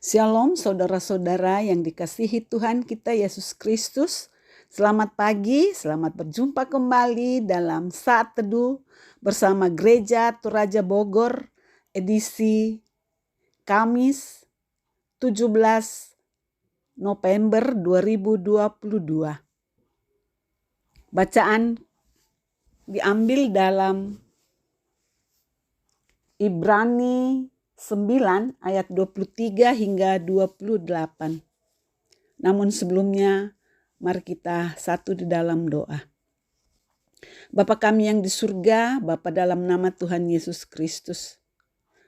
Shalom saudara-saudara yang dikasihi Tuhan kita Yesus Kristus. Selamat pagi, selamat berjumpa kembali dalam Saat Teduh bersama Gereja Toraja Bogor edisi Kamis 17 November 2022. Bacaan diambil dalam Ibrani 9 ayat 23 hingga 28. Namun sebelumnya mari kita satu di dalam doa. Bapa kami yang di surga, Bapa dalam nama Tuhan Yesus Kristus,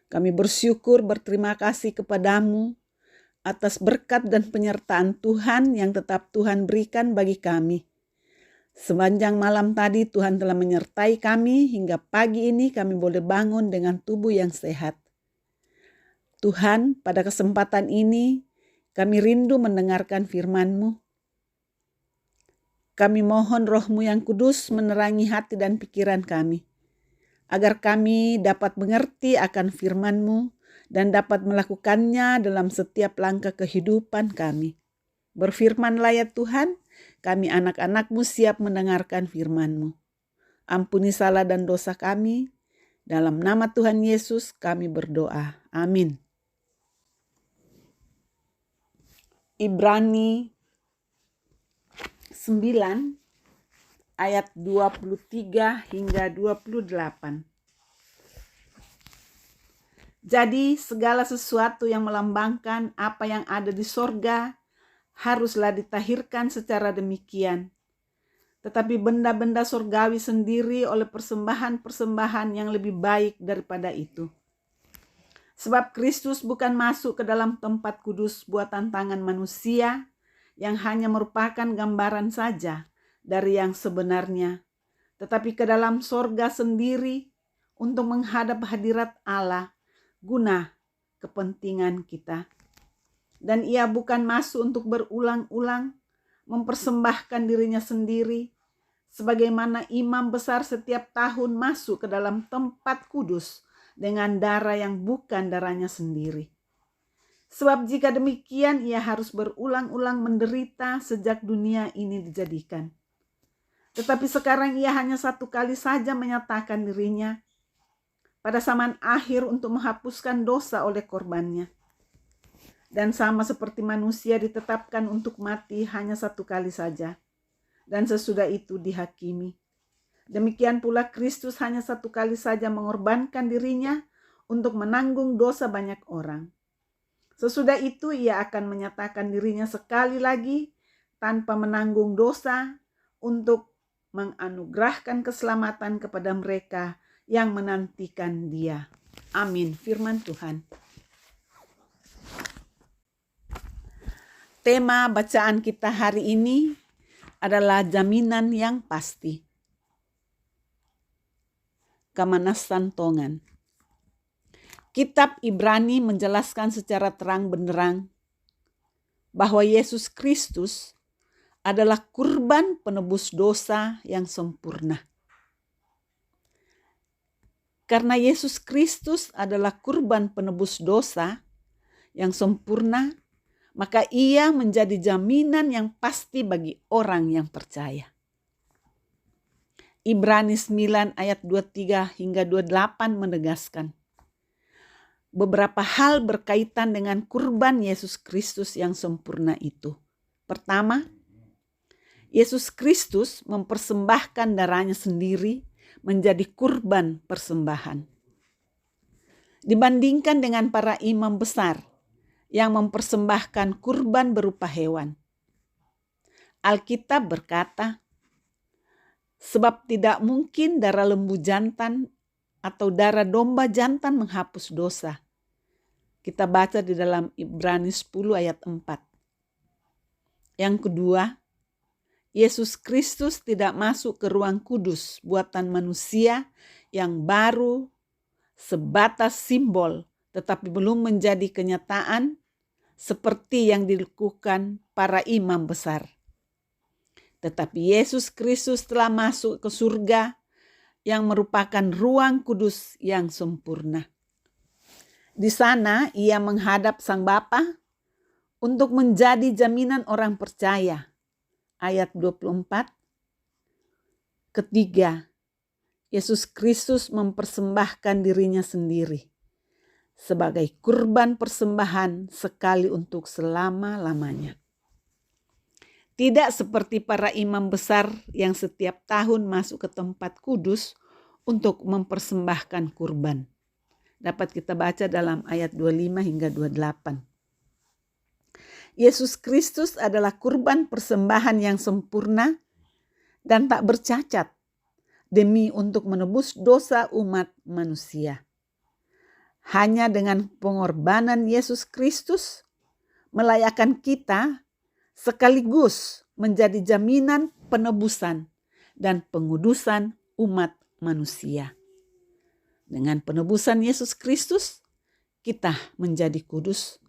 kami bersyukur berterima kasih kepadamu atas berkat dan penyertaan Tuhan yang tetap Tuhan berikan bagi kami. Sepanjang malam tadi Tuhan telah menyertai kami hingga pagi ini kami boleh bangun dengan tubuh yang sehat. Tuhan, pada kesempatan ini kami rindu mendengarkan firman-Mu. Kami mohon Roh-Mu yang kudus menerangi hati dan pikiran kami, agar kami dapat mengerti akan firman-Mu dan dapat melakukannya dalam setiap langkah kehidupan kami. Berfirmanlah ya Tuhan, kami anak-anak-Mu siap mendengarkan firman-Mu. Ampuni salah dan dosa kami, dalam nama Tuhan Yesus kami berdoa. Amin. Ibrani 9 ayat 23 hingga 28. Jadi segala sesuatu yang melambangkan apa yang ada di sorga haruslah ditahirkan secara demikian. Tetapi benda-benda sorgawi sendiri oleh persembahan-persembahan yang lebih baik daripada itu. Sebab Kristus bukan masuk ke dalam tempat kudus buatan tangan manusia yang hanya merupakan gambaran saja dari yang sebenarnya, tetapi ke dalam sorga sendiri untuk menghadap hadirat Allah guna kepentingan kita. Dan ia bukan masuk untuk berulang-ulang mempersembahkan dirinya sendiri, sebagaimana imam besar setiap tahun masuk ke dalam tempat kudus dengan darah yang bukan darahnya sendiri. Sebab jika demikian ia harus berulang-ulang menderita sejak dunia ini dijadikan. Tetapi sekarang ia hanya satu kali saja menyatakan dirinya pada zaman akhir untuk menghapuskan dosa oleh korbannya. Dan sama seperti manusia ditetapkan untuk mati hanya satu kali saja, dan sesudah itu dihakimi. Demikian pula Kristus hanya satu kali saja mengorbankan dirinya untuk menanggung dosa banyak orang. Sesudah itu ia akan menyatakan dirinya sekali lagi tanpa menanggung dosa untuk menganugerahkan keselamatan kepada mereka yang menantikan Dia. Amin. Firman Tuhan. Tema bacaan kita hari ini adalah jaminan yang pasti. Kemanasan tongan. Kitab Ibrani menjelaskan secara terang benderang bahwa Yesus Kristus adalah kurban penebus dosa yang sempurna. Karena Yesus Kristus adalah kurban penebus dosa yang sempurna, maka ia menjadi jaminan yang pasti bagi orang yang percaya. Ibrani 9 ayat 23 hingga 28 menegaskan beberapa hal berkaitan dengan kurban Yesus Kristus yang sempurna itu. Pertama, Yesus Kristus mempersembahkan darahnya sendiri menjadi kurban persembahan. Dibandingkan dengan para imam besar yang mempersembahkan kurban berupa hewan. Alkitab berkata, sebab tidak mungkin darah lembu jantan atau darah domba jantan menghapus dosa. Kita baca di dalam Ibrani 10 ayat 4. Yang kedua, Yesus Kristus tidak masuk ke ruang kudus buatan manusia yang baru sebatas simbol, tetapi belum menjadi kenyataan seperti yang dilakukan para imam besar. Tetapi Yesus Kristus telah masuk ke surga yang merupakan ruang kudus yang sempurna. Di sana ia menghadap Sang Bapa untuk menjadi jaminan orang percaya. Ayat 24. Ketiga, Yesus Kristus mempersembahkan dirinya sendiri sebagai kurban persembahan sekali untuk selama-lamanya. Tidak seperti para imam besar yang setiap tahun masuk ke tempat kudus untuk mempersembahkan kurban. Dapat kita baca dalam ayat 25 hingga 28. Yesus Kristus adalah kurban persembahan yang sempurna dan tak bercacat demi untuk menebus dosa umat manusia. Hanya dengan pengorbanan Yesus Kristus melayakkan kita sekaligus menjadi jaminan penebusan dan pengudusan umat manusia. Dengan penebusan Yesus Kristus, kita menjadi kudus.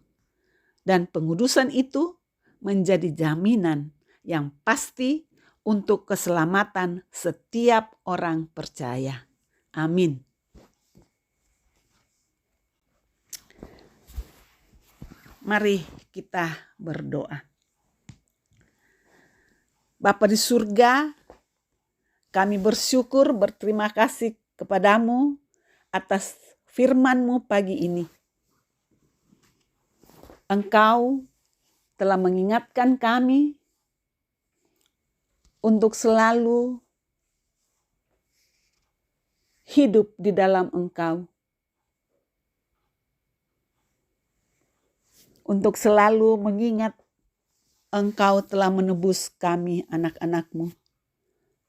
Dan pengudusan itu menjadi jaminan yang pasti untuk keselamatan setiap orang percaya. Amin. Mari kita berdoa. Bapa di surga, kami bersyukur, berterima kasih kepadamu atas firman-Mu pagi ini. Engkau telah mengingatkan kami untuk selalu hidup di dalam Engkau. Untuk selalu mengingat Engkau telah menebus kami anak-anak-Mu.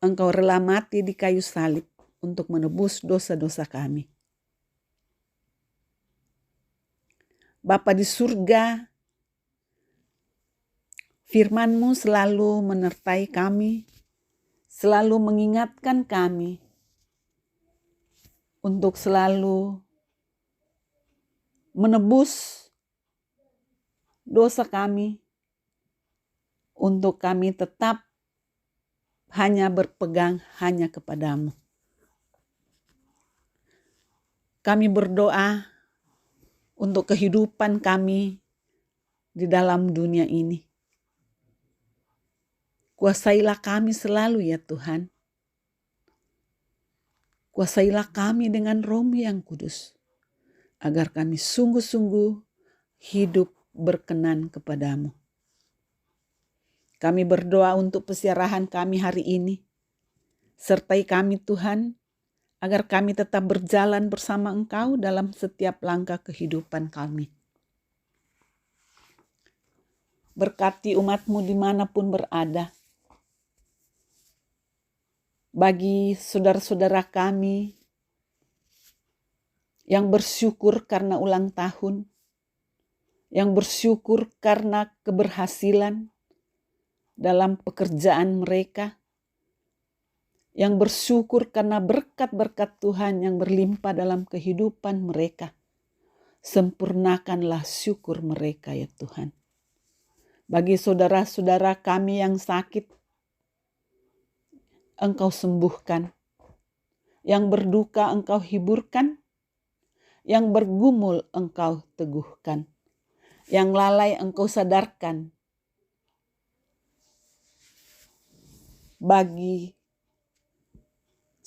Engkau rela mati di kayu salib untuk menebus dosa-dosa kami. Bapa di surga, firman-Mu selalu menyertai kami, selalu mengingatkan kami untuk selalu menebus dosa kami, untuk kami tetap hanya berpegang hanya kepadamu. Kami berdoa untuk kehidupan kami di dalam dunia ini. Kuasailah kami selalu ya Tuhan. Kuasailah kami dengan Roh-Mu yang kudus, agar kami sungguh-sungguh hidup berkenan kepadamu. Kami berdoa untuk pesiarahan kami hari ini. Sertai kami Tuhan, agar kami tetap berjalan bersama Engkau dalam setiap langkah kehidupan kami. Berkati umat-Mu dimanapun berada. Bagi saudara-saudara kami yang bersyukur karena ulang tahun, yang bersyukur karena keberhasilan dalam pekerjaan mereka, yang bersyukur karena berkat-berkat Tuhan yang berlimpah dalam kehidupan mereka. Sempurnakanlah syukur mereka ya Tuhan. Bagi saudara-saudara kami yang sakit, Engkau sembuhkan. Yang berduka Engkau hiburkan. Yang bergumul Engkau teguhkan. Yang lalai Engkau sadarkan. Bagi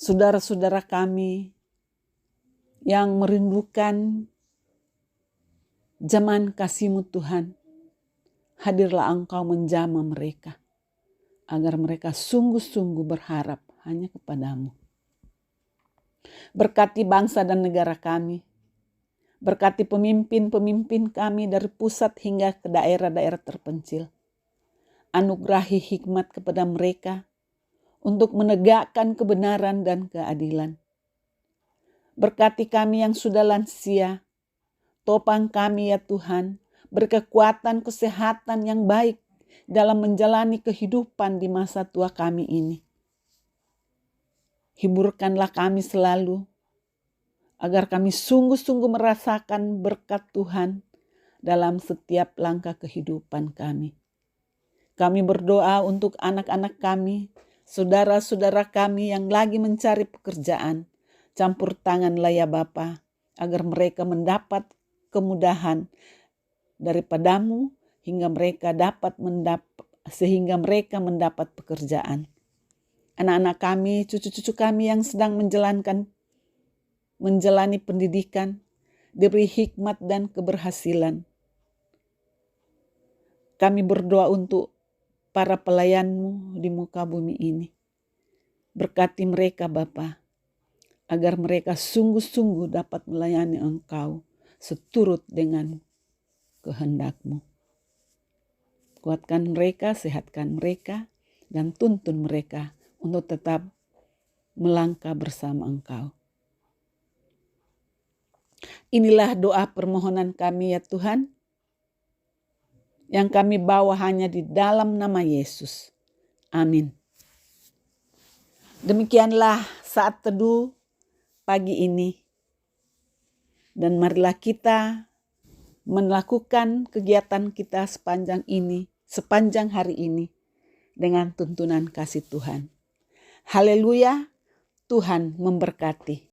saudara-saudara kami yang merindukan zaman kasih-Mu Tuhan, hadirlah Engkau menjamah mereka, agar mereka sungguh-sungguh berharap hanya kepadamu. Berkati bangsa dan negara kami, berkati pemimpin-pemimpin kami dari pusat hingga ke daerah-daerah terpencil. Anugerahi hikmat kepada mereka untuk menegakkan kebenaran dan keadilan. Berkati kami yang sudah lansia, topang kami ya Tuhan, berkekuatan kesehatan yang baik dalam menjalani kehidupan di masa tua kami ini. Hiburkanlah kami selalu, agar kami sungguh-sungguh merasakan berkat Tuhan dalam setiap langkah kehidupan kami. Kami berdoa untuk anak-anak kami, saudara-saudara kami yang lagi mencari pekerjaan. Campur tanganlah ya Bapa, agar mereka mendapat kemudahan daripadamu sehingga mereka mendapat pekerjaan. Anak-anak kami, cucu-cucu kami yang sedang menjalani pendidikan, diberi hikmat dan keberhasilan. Kami berdoa untuk para pelayan-Mu di muka bumi ini. Berkati mereka Bapa, agar mereka sungguh-sungguh dapat melayani Engkau seturut dengan kehendak-Mu. Kuatkan mereka, sehatkan mereka, dan tuntun mereka untuk tetap melangkah bersama Engkau. Inilah doa permohonan kami ya Tuhan, yang kami bawa hanya di dalam nama Yesus. Amin. Demikianlah saat teduh pagi ini. Dan marilah kita melakukan kegiatan kita sepanjang hari ini dengan tuntunan kasih Tuhan. Haleluya, Tuhan memberkati.